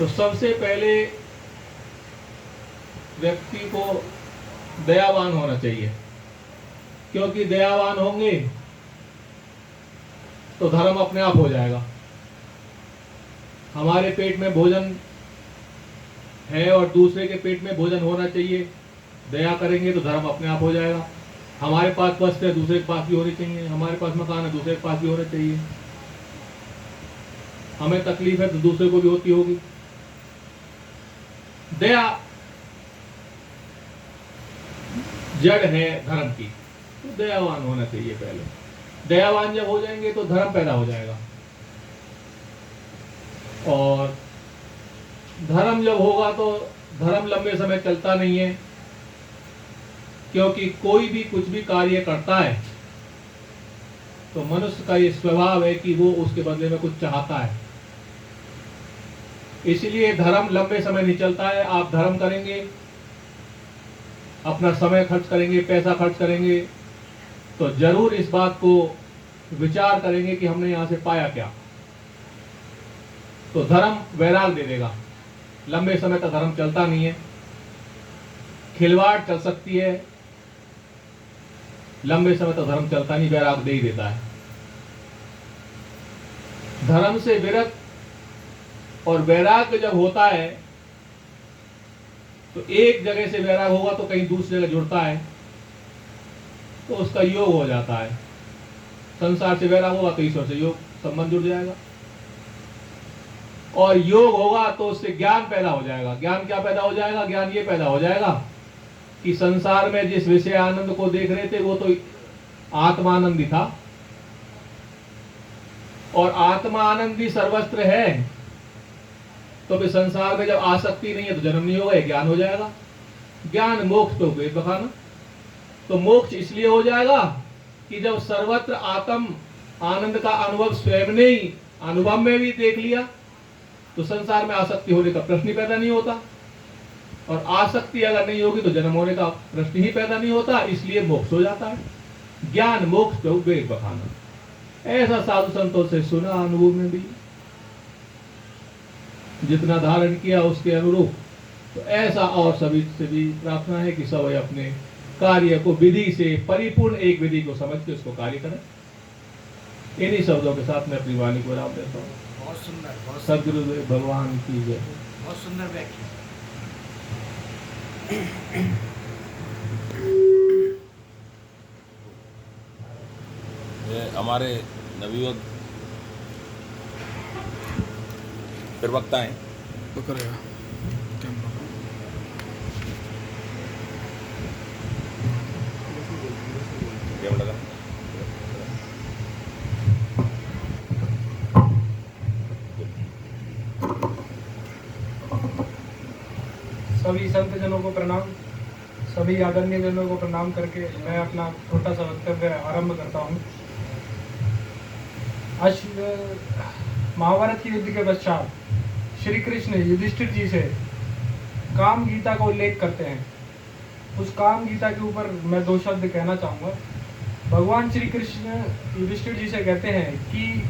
तो सबसे पहले व्यक्ति को दयावान होना चाहिए, क्योंकि दयावान होंगे तो धर्म अपने आप हो जाएगा। हमारे पेट में भोजन है और दूसरे के पेट में भोजन होना चाहिए, दया करेंगे तो धर्म अपने आप हो जाएगा। हमारे पास वस्त्र है, दूसरे के पास भी होनी चाहिए। हमारे पास मकान है, दूसरे के पास भी होना चाहिए। हमें तकलीफ है तो दूसरे को भी होती होगी। दया जड़ है धर्म की, तो दयावान होना चाहिए पहले। दयावान जब हो जाएंगे तो धर्म पैदा हो जाएगा, और धर्म जब होगा तो धर्म लंबे समय चलता नहीं है, क्योंकि कोई भी कुछ भी कार्य करता है तो मनुष्य का ये स्वभाव है कि वो उसके बदले में कुछ चाहता है। इसलिए धर्म लंबे समय नहीं चलता है। आप धर्म करेंगे, अपना समय खर्च करेंगे, पैसा खर्च करेंगे, तो जरूर इस बात को विचार करेंगे कि हमने यहां से पाया क्या। तो धर्म वैराग दे देगा। लंबे समय तक धर्म चलता नहीं है, खिलवाड़ चल सकती है, लंबे समय तक धर्म चलता नहीं, वैराग दे ही देता है। धर्म से विरत और वैराग्य जब होता है तो एक जगह से वैराग होगा तो कहीं दूसरी जगह जुड़ता है, तो उसका योग हो जाता है। संसार से वैराग होगा तो ईश्वर से योग संबंध जुड़ जाएगा, और योग होगा तो उससे ज्ञान पैदा हो जाएगा। ज्ञान क्या पैदा हो जाएगा? ज्ञान ये पैदा हो जाएगा कि संसार में जिस विषय आनंद को देख रहे थे वो तो आत्मानंद ही था, और आत्मा आनंद ही सर्वस्त्र है। तो फिर संसार में जब आसक्ति नहीं है तो जन्म नहीं होगा, ये ज्ञान हो जाएगा। ज्ञान मोक्ष तो वेद बखाना। तो मोक्ष इसलिए हो जाएगा कि जब सर्वत्र आत्म आनंद का अनुभव स्वयं ने ही अनुभव में भी देख लिया तो संसार में आसक्ति होने का प्रश्न ही पैदा नहीं होता, और आसक्ति अगर नहीं होगी तो जन्म होने का प्रश्न ही पैदा नहीं होता। इसलिए मोक्ष हो जाता है। ज्ञान मोक्ष तो वेद बखाना। ऐसा साधु संतों से सुना, अनुभव में भी जितना धारण किया उसके अनुरूप। तो ऐसा और सभी से भी प्रार्थना है कि सब अपने कार्य को विधि से परिपूर्ण एक विधि को समझ के उसको कार्य करें। इन्हीं शब्दों के साथ मैं अपनी वाणी को विराम देता हूँ। बहुत सुंदर, सदगुरुदेव भगवान की जय। बहुत सुंदर व्याख्या। ये हमारे नवयुवक प्रवक्ता हैं। पकड़ेगा कैमरा। कैमरा लगा। सभी संत जनों को प्रणाम, सभी आदरणीय जनों को प्रणाम करके मैं अपना छोटा सा वक्तव्य आरंभ करता हूँ। आज महाभारत के युद्ध के पश्चात श्री कृष्ण युधिष्ठिर जी से काम गीता का उल्लेख करते हैं। उस काम गीता के ऊपर मैं दो शब्द कहना चाहूँगा। भगवान श्री कृष्ण युधिष्ठिर जी से कहते हैं कि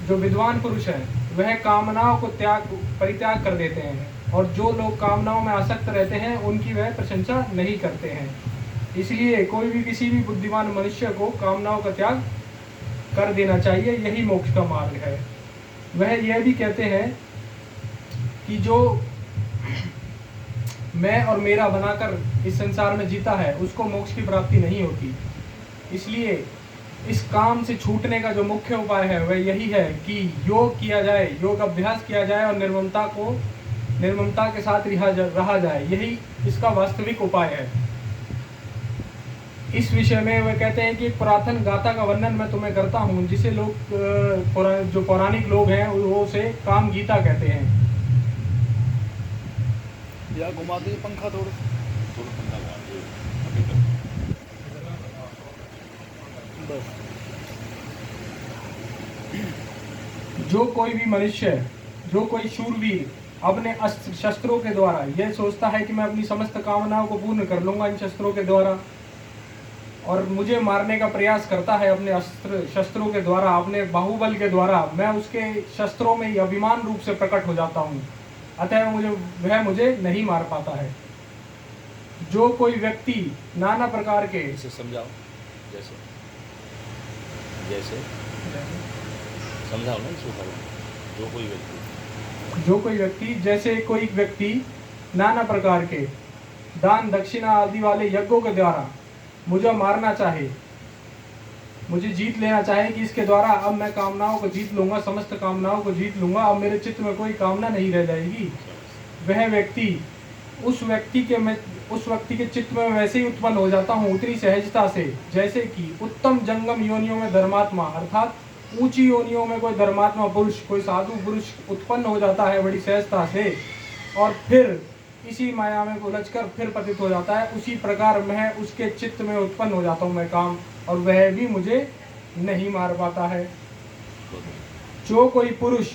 जो विद्वान पुरुष है वह कामनाओं को परित्याग कर देते हैं, और जो लोग कामनाओं में आसक्त रहते हैं उनकी वह प्रशंसा नहीं करते हैं। इसलिए कोई भी किसी भी बुद्धिमान मनुष्य को कामनाओं का त्याग कर देना चाहिए, यही मोक्ष का मार्ग है। वह यह भी कहते हैं कि जो मैं और मेरा बनाकर इस संसार में जीता है उसको मोक्ष की प्राप्ति नहीं होती। इसलिए इस काम से छूटने का जो मुख्य उपाय है वह यही है कि योग किया जाए, योग अभ्यास किया जाए और निर्ममता के साथ रहा जाए। यही इसका वास्तविक उपाय है। इस विषय में वह कहते हैं कि एक पुरातन गाथा का वर्णन मैं तुम्हें करता हूँ, जिसे लोग जो पौराणिक लोग हैं वो उसे काम गीता कहते हैं। या घुमा दीजिए पंखा थोड़ा। बस। जो कोई भी मनुष्य, जो कोई शूरवीर अपने अस्त्र शस्त्रों के द्वारा यह सोचता है कि मैं अपनी समस्त कामनाओं को पूर्ण कर लूंगा इन शस्त्रों के द्वारा, और मुझे मारने का प्रयास करता है अपने शस्त्रों के द्वारा, अपने बाहुबल के द्वारा, मैं उसके शस्त्रों में ही अभिमान रूप से प्रकट हो जाता हूँ, अतः वह मुझे नहीं मार पाता है। जो कोई व्यक्ति नाना प्रकार के इसे समझाओ, जैसे जैसे समझाओ ना इसको। जो कोई व्यक्ति जैसे कोई व्यक्ति नाना प्रकार के दान दक्षिणा आदि वाले यज्ञों के द्वारा मुझे मारना चाहे, मुझे जीत लेना चाहे कि इसके द्वारा अब मैं कामनाओं को जीत लूंगा, समस्त कामनाओं को जीत लूंगा, अब मेरे चित्त में कोई कामना नहीं रह जाएगी, वह व्यक्ति उस व्यक्ति के चित्त में वैसे ही उत्पन्न हो जाता हूँ उतनी सहजता से जैसे कि उत्तम जंगम योनियों में धर्मात्मा अर्थात ऊंची योनियों में कोई धर्मात्मा पुरुष, कोई साधु पुरुष उत्पन्न हो जाता है बड़ी सहजता से, और फिर इसी माया में उलझकर फिर पतित हो जाता है। उसी प्रकार मैं उसके चित्त में उत्पन्न हो जाता हूँ मैं काम, और वह भी मुझे नहीं मार पाता है। जो कोई पुरुष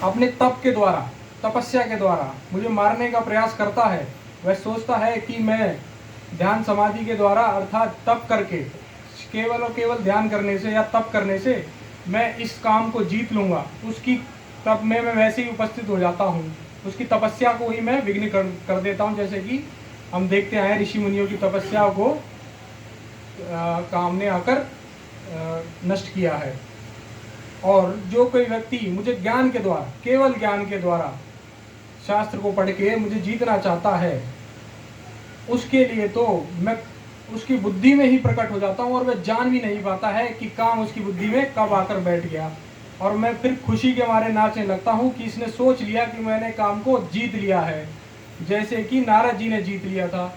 अपने तप के द्वारा, तपस्या के द्वारा मुझे मारने का प्रयास करता है, वह सोचता है कि मैं ध्यान समाधि के द्वारा अर्थात तप करके, केवल और केवल ध्यान करने से या तप करने से मैं इस काम को जीत लूंगा, उसकी तप में मैं वैसे ही उपस्थित हो जाता हूँ, उसकी तपस्या को ही मैं विघ्न कर देता हूँ। जैसे कि हम देखते हैं ऋषि मुनियों की तपस्या को काम ने आकर नष्ट किया है। और जो कोई व्यक्ति मुझे ज्ञान के द्वारा, केवल ज्ञान के द्वारा शास्त्र को पढ़ के मुझे जीतना चाहता है, उसके लिए तो मैं उसकी बुद्धि में ही प्रकट हो जाता हूँ और वह जान भी नहीं पाता है कि काम उसकी बुद्धि में कब आकर बैठ गया, और मैं फिर खुशी के मारे नाचने लगता हूँ कि इसने सोच लिया कि मैंने काम को जीत लिया है, जैसे कि नारद जी ने जीत लिया था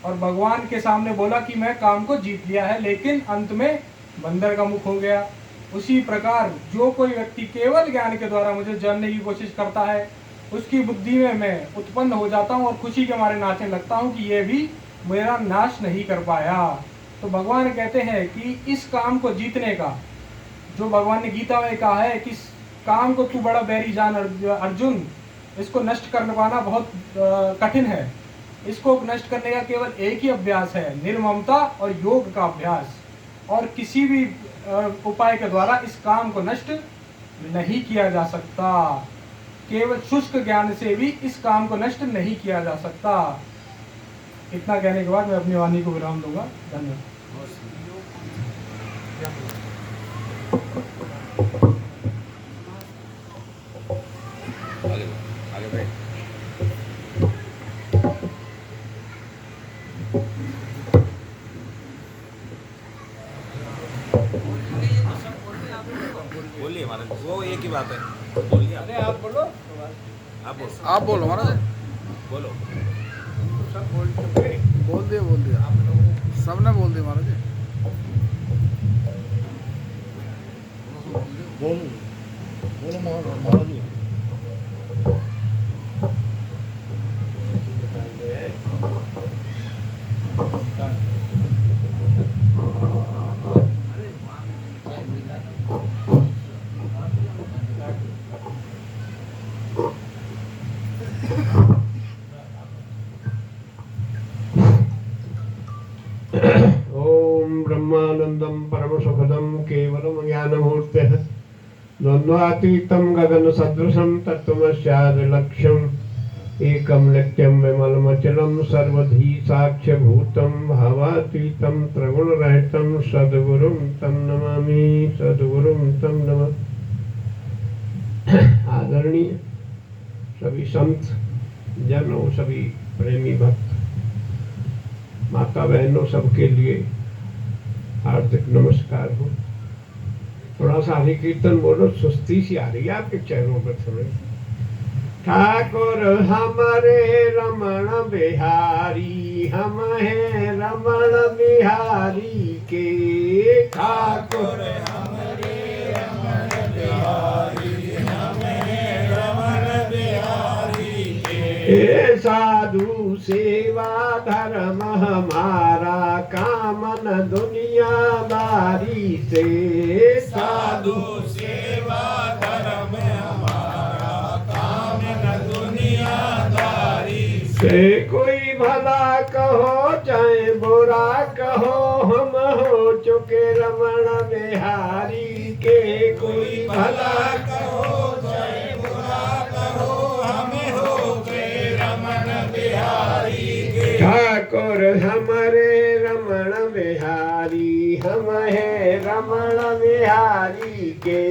और भगवान के सामने बोला कि मैं काम को जीत लिया है, लेकिन अंत में बंदर का मुख हो गया। उसी प्रकार जो कोई व्यक्ति केवल ज्ञान के द्वारा मुझे जानने की कोशिश करता है, उसकी बुद्धि में मैं उत्पन्न हो जाता हूँ और खुशी के मारे नाचने लगता हूँ कि यह भी मेरा नाश नहीं कर पाया। तो भगवान कहते हैं कि इस काम को जीतने का, जो भगवान ने गीता में कहा है कि काम को तू बड़ा बैरी जान अर्जुन, इसको नष्ट कर पाना बहुत कठिन है, इसको नष्ट करने का केवल एक ही अभ्यास है, निर्ममता और योग का अभ्यास, और किसी भी उपाय के द्वारा इस काम को नष्ट नहीं किया जा सकता। केवल शुष्क ज्ञान से भी इस काम को नष्ट नहीं किया जा सकता। इतना कहने के बाद मैं अपनी वाणी को विराम दूंगा। धन्यवाद। आगे बढ़े। बोलिए महाराज, वो एक ही बात है, बोलिए। अरे आप बोलो, आप बोलो महाराज। बोलो। सब बोल चुके। बोल दिया सबने बोल दिया महाराज। बोलो महाराज जी। ओम ब्रह्मानंदम परम सुखदम केवलम ज्ञानमूर्तिः द्वंद्वातीतं गगन सदृशं तत्त्वमस्यादि लक्ष्यम् एकं नित्यं विमलमचलं सर्वधी साक्ष्यभूतं भावातीतं त्रिगुणरहितं सद्गुरुं तं नमामि, सद्गुरुं तं नमः। आदरणीय सभी संत जनों, सभी प्रेमी भक्त, माता बहनों, सबके लिए हार्दिक नमस्कार हो। थोड़ा सा हरि कीर्तन बोलो, सुस्ती सी आ रही है आपके चेहरों पर थोड़ी। ठाकुर हमारे रमण बिहारी, हम हैं रमण बिहारी के। ठाकुर हमारे रमण बिहारी, हम हैं रमण बिहारी के। साधु सेवा धर्म हमारा, कामन दुनियादारी से। साधु सेवा धर्म हमारा, कामन दुनियादारी से। कोई भला कहो बिहारी के कोई भला कहो चाहे बुरा कहो हमें हो गए रमन बिहारी के। ठाकुर हमारे रमण बिहारी हम है रमण बिहारी के।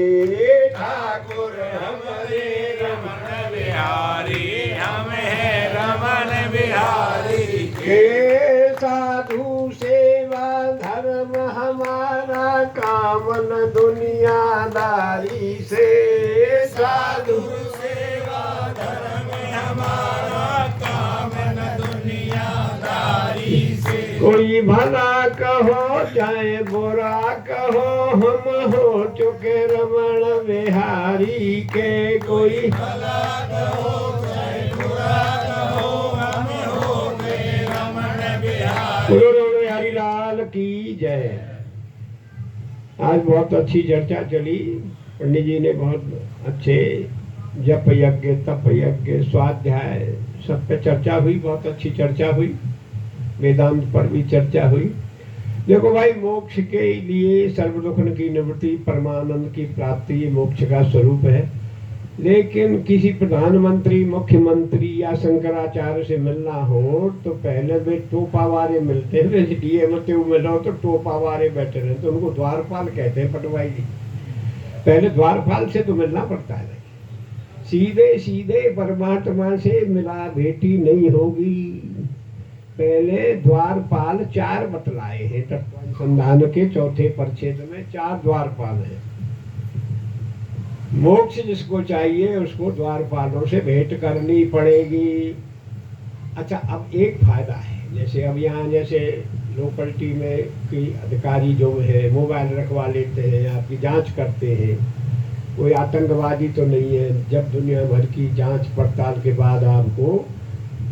ठाकुर हमारे रमण बिहारी हम है रमण बिहारी के। साधु सेवा धर्म हमारा कामन दुनियादारी से। साधु सेवा धर्म हमारा कामन दुनियादारी से। कोई भला कहो चाहे बुरा कहो हम हो चुके रमण बिहारी के। कोई भला कहो चाहे बुरा कहो हम हो गए रमण बिहारी। गुरु हरिलाल की जय। आज बहुत अच्छी चर्चा चली। पंडित जी ने बहुत अच्छे जप यज्ञ तप यज्ञ स्वाध्याय सब पे चर्चा हुई, बहुत अच्छी चर्चा हुई। वेदांत पर भी चर्चा हुई। देखो भाई, मोक्ष के लिए सर्व दुखन की निवृत्ति परमानंद की प्राप्ति ये मोक्ष का स्वरूप है। लेकिन किसी प्रधानमंत्री मुख्यमंत्री या शंकराचार्य से मिलना हो तो पहले वे टोपावारे मिलते हैं। डीएम मिलो तो टोपावारे बैठे रहे तो उनको द्वारपाल कहते हैं पटवाई जी। पहले द्वारपाल से तो मिलना पड़ता है। सीधे सीधे परमात्मा से मिला भेटी नहीं होगी। पहले द्वारपाल 4 बतलाए हैं तत्वानुसंधान के चौथे परिच्छेद में। 4 द्वारपाल हैं। मोक्ष जिसको चाहिए उसको द्वारपालों से भेंट करनी पड़ेगी। अच्छा, अब एक फायदा है, जैसे अब यहाँ जैसे लोकलिटी में कोई अधिकारी जो है मोबाइल रखवा लेते हैं, आपकी जांच करते हैं। कोई आतंकवादी तो नहीं है। जब दुनिया भर की जांच पड़ताल के बाद आपको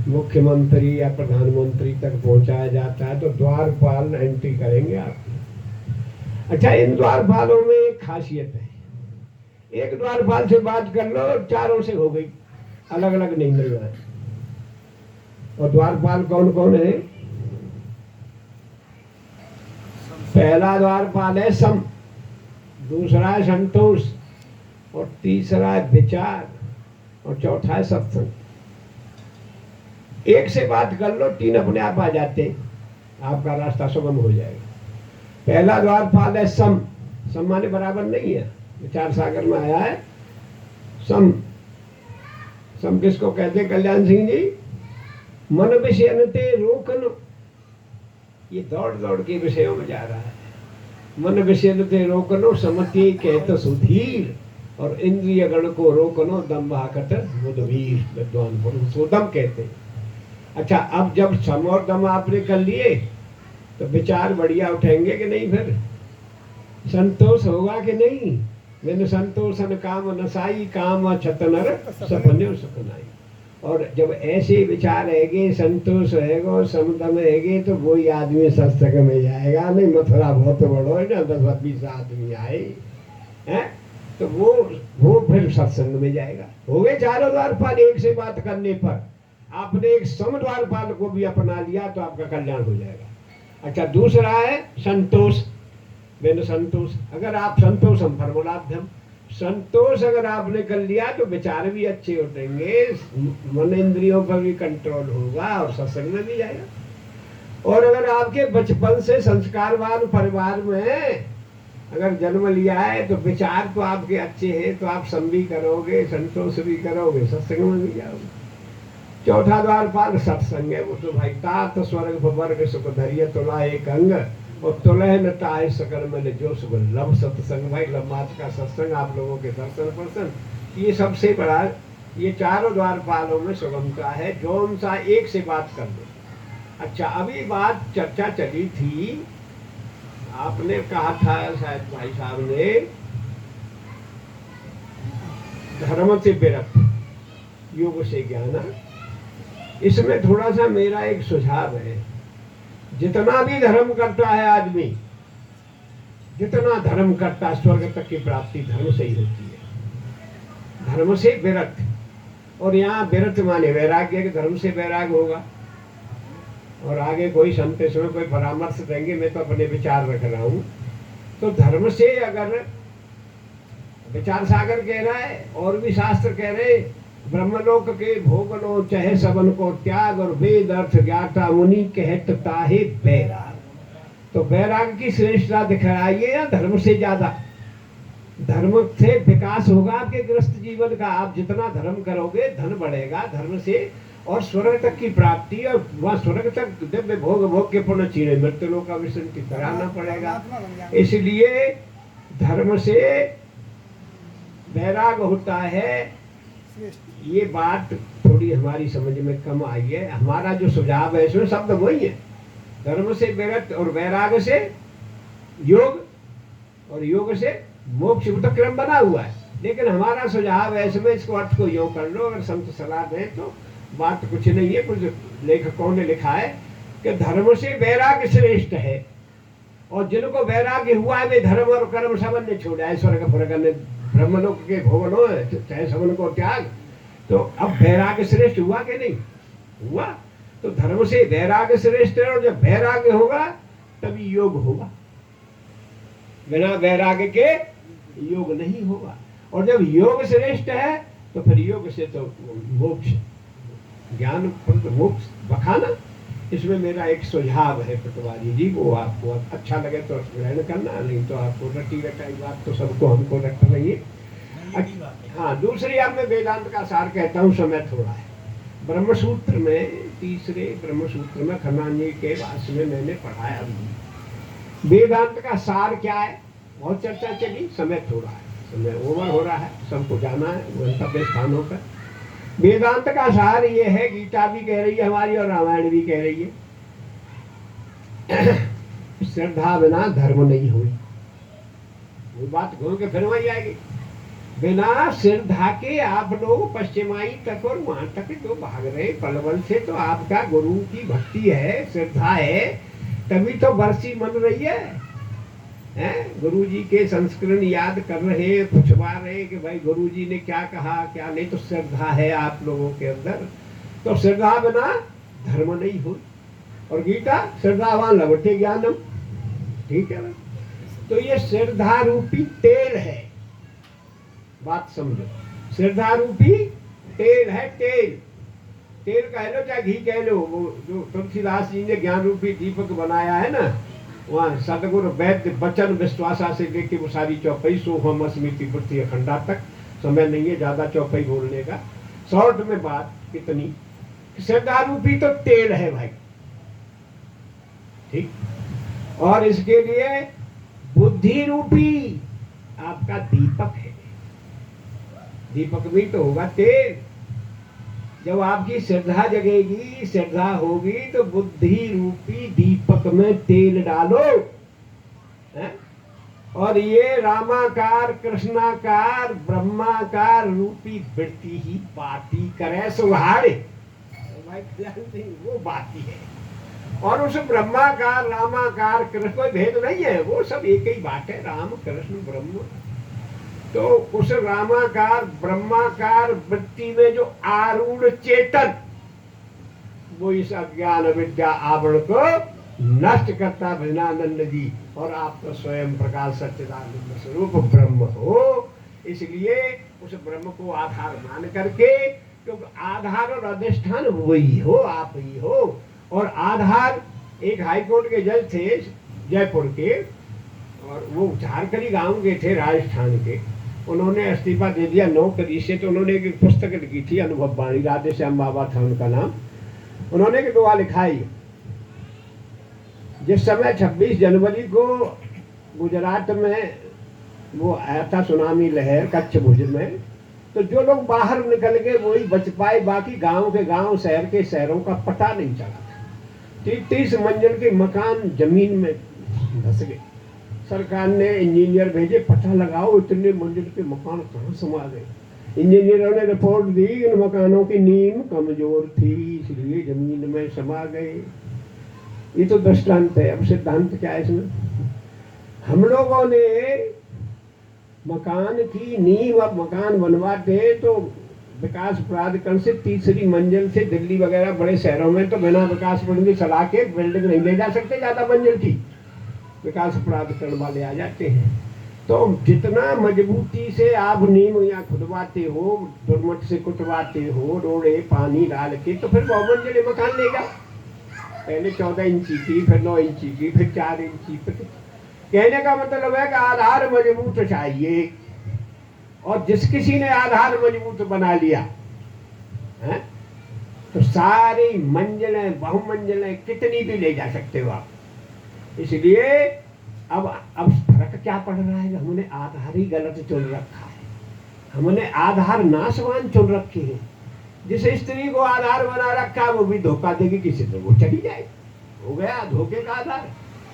मुख्यमंत्री या प्रधानमंत्री तक पहुंचाया जाता है तो द्वारपाल एंट्री करेंगे आपकी। अच्छा, इन द्वारपालों में एक खासियत है। एक द्वारपाल से बात कर लो, 4 से हो गई, अलग अलग नहीं मिल रहा है। और द्वारपाल कौन कौन है? पहला द्वारपाल है सम, दूसरा है संतोष, और तीसरा है विचार, और चौथा है सत्संग। एक से बात कर लो, 3 अपने आप आ जाते, आपका रास्ता सुगम हो जाएगा। पहला द्वारपाल है सम। सम माने बराबर नहीं है, विचार सागर में आया है सम। सम किसको कहते? कल्याण सिंह जी, मन विषय ते रोकन। ये दौड़ दौड़ के विषयों में जा रहा है। मन विषय ते रोकनो समति कहत सुधीर, और इंद्रिय गण को रोकनो दम्भाकत बुद्धवीर। विद्वान पुरुष को दम कहते हैं। अच्छा, अब जब सम और दम आपने कर लिए तो विचार बढ़िया उठेंगे कि नहीं? फिर संतोष होगा कि नहीं? मैंने संतोषन काम नसाई, काम छतनर सपने सपनाई। और जब ऐसे विचार रहेंगे, संतोष रहेगा, समदम रहेंगे, तो वही आदमी सत्संग में जाएगा। नहीं मथुरा बहुत बड़ो है ना, 10-20 आदमी आए हैं तो वो फिर सत्संग में जाएगा। हो गए 4 द्वारपाल। एक से बात करने पर आपने एक सम द्वारपाल को भी अपना लिया तो आपका कल्याण हो जाएगा। अच्छा, दूसरा है संतोष। मैंने संतोष, अगर आप संतोषम फर्मुलाभ्यम, संतोष अगर आपने कर लिया तो विचार भी अच्छे उठेंगे, मन इंद्रियों पर भी कंट्रोल होगा और सत्संग में भी जाएगा। और अगर आपके बचपन से संस्कारवान परिवार में अगर जन्म लिया है तो विचार तो आपके अच्छे हैं, तो आप सम भी करोगे, संतोष भी करोगे, सत्संग में भी जाओगे। चौथा द्वारपाल सत्संग है। वो तो भाई तात स्वर्ग वर्ग सुख धैर्य तुला एक अंग, और तुलह न ताए सकल में जो सुख लव सत्संग। भाई लम्बात का सत्संग, आप लोगों के दर्शन पर्सन, ये सबसे बड़ा, ये 4 द्वारपालों में सुगमता है। जो सा एक से बात कर दो। अच्छा, अभी बात चर्चा चली थी, आपने कहा था शायद भाई साहब ने, धर्म से विरक्त, योग से ज्ञान। इसमें थोड़ा सा मेरा एक सुझाव है। जितना भी धर्म करता है आदमी, जितना धर्म करता, स्वर्ग तक की प्राप्ति धर्म से ही होती है। धर्म से विरक्त, और यहाँ विरक्त माने वैराग्य के, धर्म से वैराग्य होगा। और आगे कोई संत इसमें कोई परामर्श देंगे, मैं तो अपने विचार रख रहा हूँ। तो धर्म से अगर विचार सागर कह रहा है और भी शास्त्र कह रहे ब्रह्मलोक के भोग लो चाहे सबन को त्याग और वेद अर्थ ज्ञाता मुनि कहत ताहे बैराग। तो बैराग की श्रेष्ठता दिखाइए या धर्म से ज्यादा। धर्म से विकास होगा आपके गृहस्थ जीवन का। आप जितना धर्म करोगे धन बढ़ेगा धर्म से, और स्वर्ग तक की प्राप्ति, और वहाँ स्वर्ग तक दिव्य भोग के पुण्य चीने मृत्युलोक का विसर्जित कराना पड़ेगा। इसलिए धर्म से वैराग होता है। ये बात थोड़ी हमारी समझ में कम आई है। हमारा जो सुझाव है इसमें शब्द वही है, धर्म से विरत और वैराग से योग, और योग से मोक्ष तो क्रम बना हुआ है। लेकिन हमारा सुझाव है इसमें इसको अर्थ को योग कर लो। अगर संत सलाह दें तो बात कुछ नहीं है। कुछ लेखकों ने लिखा है कि धर्म से वैराग्य श्रेष्ठ है, और जिनको वैराग्य हुआ है वे धर्म और कर्म सबन ने छोड़ा है। स्वर्ग फुर्ग ने ब्रह्मलोक के भोगनो चाहे सबन को त्याग। तो अब वैराग्य श्रेष्ठ हुआ कि नहीं हुआ? तो धर्म से वैराग्य श्रेष्ठ है, और जब वैराग्य होगा तभी योग होगा। बिना वैराग्य के योग नहीं होगा। और जब योग श्रेष्ठ है तो फिर योग से तो मोक्ष, ज्ञान मोक्ष बखाना। इसमें मेरा एक सुझाव है पटवारी जी, वो आपको अच्छा लगे तो ग्रहण करना, नहीं तो आपको रटी रटाई बात तो सबको हमको रख रही है। हाँ, दूसरी आप मैं वेदांत का सार कहता हूँ, समय थोड़ा है। ब्रह्मसूत्र में, तीसरे ब्रह्मसूत्र में खंडानी के भाष्य में मैंने पढ़ाया वेदांत का सार क्या है। बहुत चर्चा चली, समय थोड़ा है, समय ओवर हो रहा है, सबको जाना है गंतव्य स्थान होकर। वेदांत का सार ये है, गीता भी कह रही है हमारी और रामायण भी कह रही है, श्रद्धा बिना धर्म नहीं हुई। वो बात घूम के फिर वही आएगी। बिना श्रद्धा के आप लोग पश्चिमाई तक और वहां तक जो भाग रहे पलवल से, तो आपका गुरु की भक्ति है, श्रद्धा है, तभी तो बरसी मन रही है। गुरु जी के संस्करण याद कर रहे, पूछवा रहे कि भाई गुरु जी ने क्या कहा क्या नहीं। तो श्रद्धा है आप लोगों के अंदर, तो श्रद्धा बिना धर्म नहीं हो। और गीता श्रद्धावान लवटे ज्ञानम, ठीक है ना। तो ये श्रद्धा रूपी तेल है, बात समझो। श्रद्धा रूपी तेल है, तेल कह लो चाहे घी कह लो। वो जो तुलसीदास जी ने ज्ञान रूपी दीपक बनाया है ना, वहाँ सदगुरु वैद्य वचन विश्वासा से लेके वो सारी चौपाई सोहम स्मृति वृत्ति अखंडा तक, समय नहीं है ज्यादा चौपाई बोलने का। शॉर्ट में बात कितनी, श्रद्धा रूपी तो तेल है भाई, ठीक। और इसके लिए बुद्धि रूपी आपका दीपक है। दीपक भी तो होगा तेल। जब आपकी श्रद्धा जगेगी, श्रद्धा होगी, तो बुद्धि रूपी दीपक में तेल डालो, है? और ये रामाकार कृष्णाकार ब्रह्माकार रूपी वृत्ति ही बाती करे सुहाड़े, वो बाती है। और उस ब्रह्माकार रामाकार कृष्ण कोई भेद नहीं है, वो सब एक ही बात है, राम कृष्ण ब्रह्म। तो उस रामाकार ब्रह्माकार वृत्ति में जो आरूढ़ चेतन, वो इस अज्ञान विद्या आवरण को नष्ट करता भजनानंद जी। और आप तो स्वयं प्रकाश सच्चिदानंद स्वरूप ब्रह्म हो, इसलिए उस ब्रह्म को आधार मान करके, क्योंकि आधार और अधिष्ठान वही हो, आप ही हो। और आधार एक हाईकोर्ट के जज थे जयपुर के, और वो झारखंडी गांव के थे राजस्थान के। उन्होंने इस्तीफा दे दिया नौकरी से, तो उन्होंने एक पुस्तक लिखी थी अनुभव वाणी, राधे श्याम बाबा था उनका नाम। उन्होंने एक दुआ लिखाई, जिस समय 26 जनवरी को गुजरात में वो आया था सुनामी लहर कच्छ भुज में, तो जो लोग बाहर निकल गए वही बच पाए, बाकी गांव के गांव शहर के शहरों का पता नहीं चला था। 30 मंजिल के मकान जमीन में धस गए। सरकार ने इंजीनियर भेजे, पता लगाओ इतने मंजिल के मकान कहाँ समा गए। इंजीनियरों ने रिपोर्ट दी, इन मकानों की नींव कमजोर थी, इसलिए जमीन में समा गए। ये तो दृष्टांत है। अब सिद्धांत क्या है इसमें? हम लोगों ने मकान की नींव, अब मकान बनवाते तो विकास प्राधिकरण से तीसरी मंजिल से, दिल्ली वगैरह बड़े शहरों में तो बिना विकास प्राधिकरण की सलाह के बिल्डिंग नहीं ले जा सकते ज्यादा मंजिल की। विकास प्राधिकरण वाले आ जाते हैं। तो जितना मजबूती से आप नींव या खुदवाते हो, दुर्मट से कुटवाते हो, रोड़े पानी डाल के, तो फिर बहुमंजिले मकान लेगा। पहले 14 इंची की, फिर 9 इंची की, फिर 4 इंची। कहने का मतलब है कि आधार मजबूत चाहिए, और जिस किसी ने आधार मजबूत बना लिया है, तो सारी मंजिलें बहुमंजिलें कितनी भी ले जा सकते हो आप। इसलिए अब फर्क क्या पड़ रहा है, हमने आधार ही गलत चुन रखा है, हमने आधार नाशवान चुन रखे हैं। जिस स्त्री को आधार बना रखा वो भी धोखा देगी, किसी से वो चली जाए, हो गया धोखे का आधार।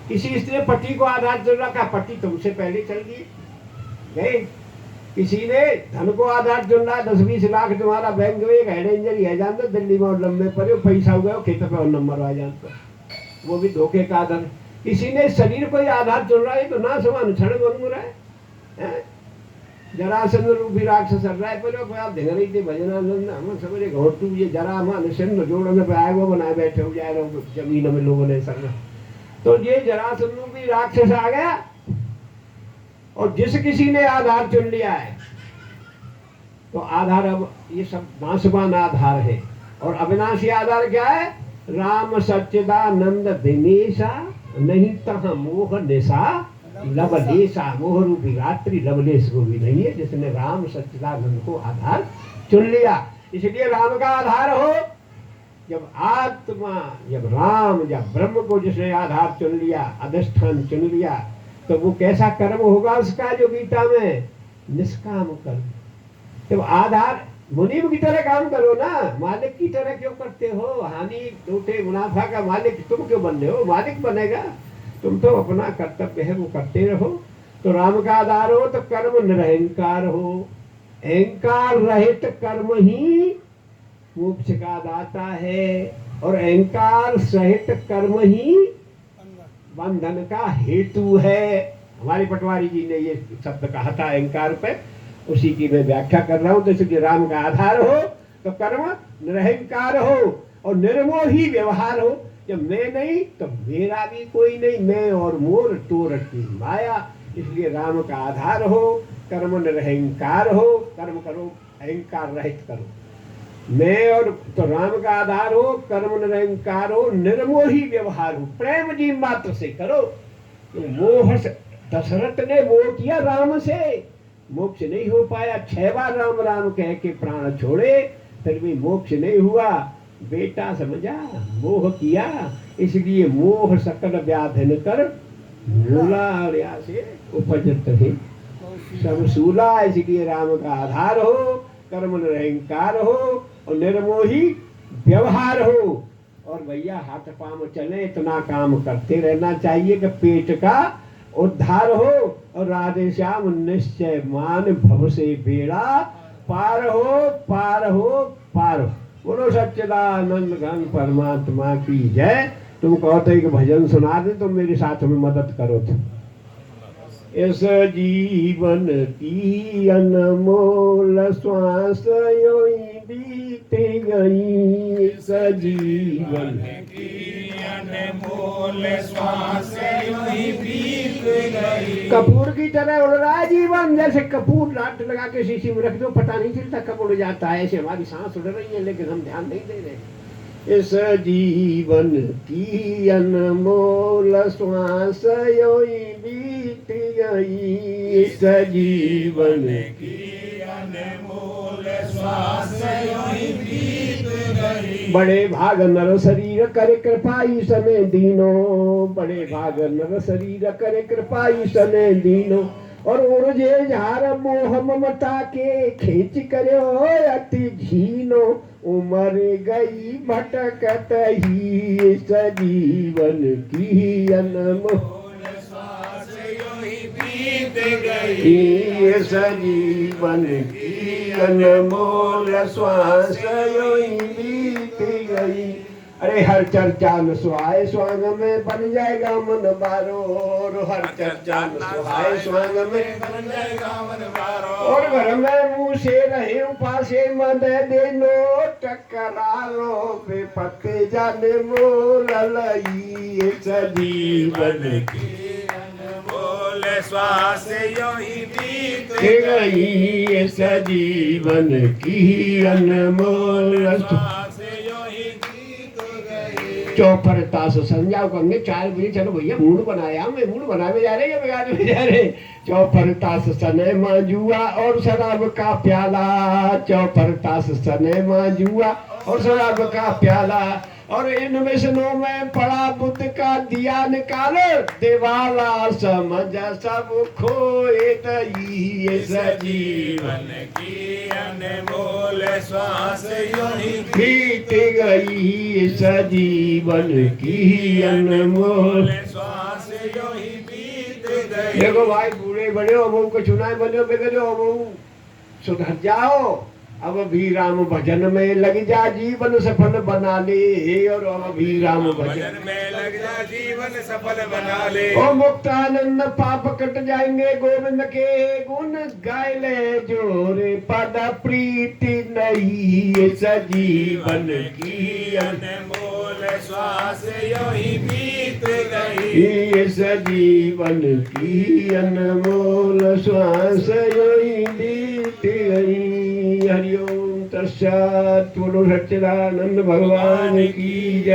किसी स्त्री पति को आधार चुन रखा, पति तुमसे पहले चल गए। किसी ने धन को आधार चुन रहा, 10-20 लाख तुम्हारा बैंक में एक हेड इंजरी है जानते, दिल्ली में और लंबे पड़े, पैसा हो गया खेत पे और नंबर आ जाता, वो भी धोखे का आधार। किसी ने शरीर को ही आधार चुन रहा है, तो ना समान क्षण बन रहा है। जरासंध रूपी राक्षस रहा है, पर आप देख रही थी भजनानंद, हम समझे घोटू ये जरा मान सिंह जोड़ने पे आए वो बनाए बैठे हो जाए रहो जमीन में लोगों ने संग। तो ये जरासंध रूपी राक्षस आ गया, और जिस किसी ने आधार चुन लिया है, तो आधार अब ये सब नाशवान आधार है। और अविनाशी आधार क्या है? राम सच्चिदानंद दिनेशा, नहीं तह मोह निशा लवलेशा। मोह रूपी रात्रि लवलेश को भी नहीं है, जिसने राम सच्चिदानंद को आधार चुन लिया। इसलिए राम का आधार हो, जब आत्मा, जब राम, जब ब्रह्म को जिसने आधार चुन लिया, अधिष्ठान चुन लिया, तो वो कैसा कर्म होगा उसका, जो गीता में निष्काम कर्म। जब आधार मुनीम की तरह काम करो ना, मालिक की तरह क्यों करते हो? हानि टूटे मुनाफा का मालिक तुम क्यों बन रहे हो? मालिक बनेगा, तुम तो अपना कर्तव्य है वो करते रहो। तो राम का आधार हो तो कर्म निरहंकार हो, अहंकार रहित कर्म ही मोक्ष का दाता है, और अहंकार सहित कर्म ही बंधन का हेतु है। हमारे पटवारी जी ने ये शब्द कहा था अहंकार पे, उसी की मैं व्याख्या कर रहा हूं। तो इसलिए राम का आधार हो तो कर्म निरहंकार हो, और निर्मोही व्यवहार हो। जब मैं नहीं तो मेरा भी कोई नहीं, मैं और मोर तोर की माया। इसलिए राम का आधार हो, कर्म निरहंकार हो, कर्म करो अहंकार रहित करो। मैं और तो राम का आधार हो, कर्म निरहंकार हो, निर्मोही व्यवहार हो, प्रेम जी मात्र से करो। तो मोह से दशरथ ने मोह किया राम से, मोक्ष नहीं हो पाया। 6 बार राम राम कह के प्राण छोड़े, फिर भी मोक्ष नहीं हुआ। बेटा समझा, मोह किया, इसलिए मोह सकल व्याधन कर मूला से उपजत है सब सूला। इसलिए राम का आधार हो, कर्म निरहंकार हो, और निर्मोही व्यवहार हो। और भैया हाथ पांव चले, इतना काम करते रहना चाहिए कि पेट का उद्धार हो। और राधे श्याम निश्चय मान, भव से बेड़ा पार हो, पार हो, पार हो। बोलो सच्चिदानंद घन परमात्मा की जय। तुम कहते कि भजन सुना दे, तुम मेरे साथ में मदद करो। तो इस जीवन की अनमोल श्वास यों बीत गई, इस जीवन की अनमोल श्वास यों बीत गई। कपूर की तरह उड़ रहा है जीवन, जैसे कपूर लाट लगा के शीशी में रख दो, पता नहीं चलता कब उड़ जाता है। ऐसे हमारी सांस उड़ रही है, लेकिन हम ध्यान नहीं दे रहे। इस जीवन की अनमोल श्वास यों बीत गई, इस जीवन की अनमोल श्वास यों बीत गई। बड़े भाग नर शरीर करे कृपा ईसने दीनो, बड़े भाग नर शरीर करे कृपा ईसने दीनो। और उर्जे झार मोह ममता के खींच करे अति झीनो, उमर गई भटकत ही, इस जीवन की अनमोल श्वास यों बीत गई, इस जीवन की अनमोल श्वास यों बीत गई। अरे हर चर्चा न सुहाए स्वांग में बन जाएगा मन बारो, और हर चर्चा न सुहाए स्वांग में बन जाएगा मन बारो। और घर में मुंह से रहे उपासे मद देनो टकरा लो बेपत्ते जाने मोल लई सजीवन की अनमोल श्वास यूं ही बीत गई सजीवन की अनमोल श्वास यूं ही बीत गई। चौपरता से संजाओ करेंगे 4 बजे, चलो भैया मूड बनाया, मैं मूड बनाने जा रहे हैं बिगाड़ने में जा रहे। चौपरता से सने जुआ और शराब का प्याला, चौपरता से सने जुआ और शराब का प्याला, और इन मिशनों में पड़ा बुद्ध का दिया निकालो दिवाला समझ सब खोए ये सजीवन की अनमोल श्वास यूं ही बीत गई सजीवन की अनमोल। श्वास यूं ही बीत गई। देखो भाई बूढ़े बड़े हो बहू को चुनाव बने बिगड़े हो बहू सुधर जाओ, अब भी राम भजन में लग जा जीवन सफल बना ले, और अब भी राम भजन में लग जा जीवन सफल बना ले। ओ मुक्तानंद पाप कट जाएंगे गोविंद के गुण गाय ले जोरे पद प्रीति नहीं सजीवन की अनमोल श्वास यूं ही बीत गई। ये सजीवन की अनमोल श्वास योई बीत गई। हरिओम तस्सात्। बोलो सच्चिदानंद भगवान की जय।